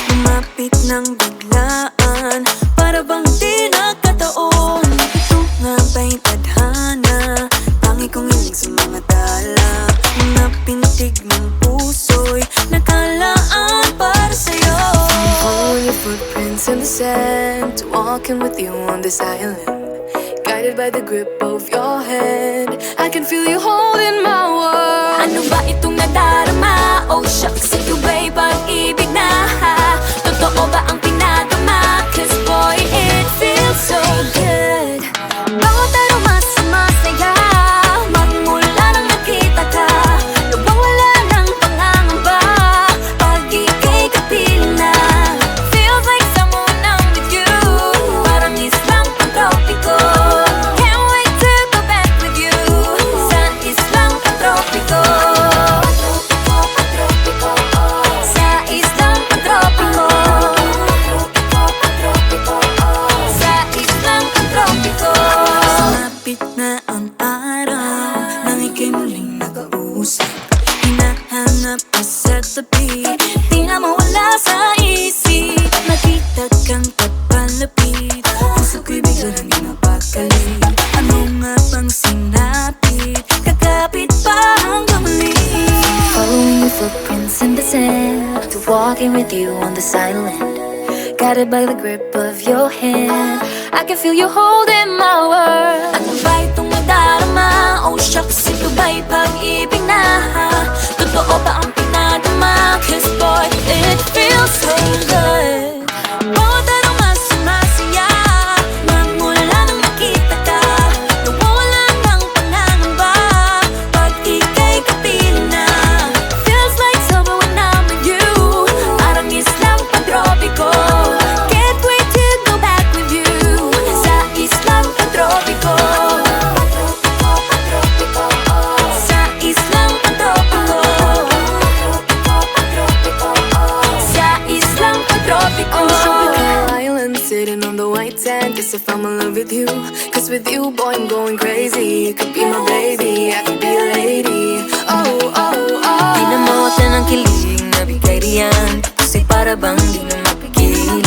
Lumapit ng biglaan, para bang di nakataon. Ito nga ba'y tadhana? Tangi kong hiling sa mga dala. Mga pintig ng puso'y nakalaan para sa'yo. I'm following your footprints in the sand, walking with you on this island, guided by the grip of your hand. I can feel you holding my world. Ano ba itong nadarama? Oh shucks, ito ba'y pag-ibig na? Totoo ba ang pinadama? Cause boy, it feels so good. Bawat aroma sumasaya, magmula nang nakita ka. Nawawala ng pangangamba, pag ika'y kapiling na. Feels like someone I'm with you, parang islang pantropiko. Can't wait to go back with you, sa islang pantropiko. Sa islang pantropiko. Sa islang pantropiko. Sumapit na ang araw, nang ika'y muling nakausap. Hinahanap ka sa tabi, di na mawala sa isip. Nakita kang papalapit, puso ko'y bigla nang di mapakali. Ano nga bang sinapit, kakapit pa hanggang muli. Following your footprints in the sand, to walking with you on this island, guided by the grip of your hand. I can feel you holding my world. Ano ba itong nadarama? Oh shucks, ito ba'y pag-ibig na? Totoo ba ang pinadama? Cause boy, it feels so good. Bawat aroma sumasaya, magmula nang nakita ka. Nawawala ng pangangamba, pag ika'y kapiling na. Feels like summer when I'm with you, parang islang pantropiko. Can't wait to go back with you, sa islang pantropiko. Sa islang pantropiko. Sa islang pantropiko. On the tropical island, sitting on the white sand. Guess if I'm in love with you, cause with you, boy, I'm going crazy. You could be my baby, I could be a lady. Oh, oh, oh. Pinamota ng kilig na bigay riyan, kasi para bang di na mapigilan.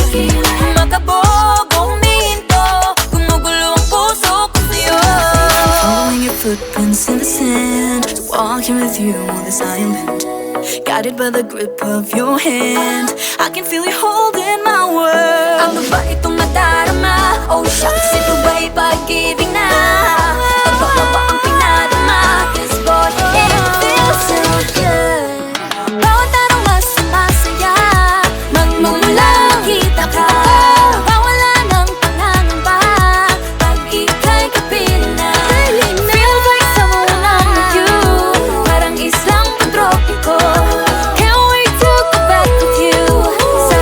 Makabog o huminto, gumugulo ang puso ko sa'yo. Following your footprints in the sand, walking with you on this island, guided by the grip of your hand. I can feel you holding my world. Ano ba itong nadarama? Oh shucks, ito ba'y pag-ibig na? Totoo ba ang pinadama? Cause boy, it feels so good. Bawat aroma sumasaya, magmumula makita ka. Nawawala ng pangangamba, pag ika'y kapiling na. Feels like someone I'm with you, parang islang pantropiko. Can't wait to go back with you, sa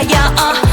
kaya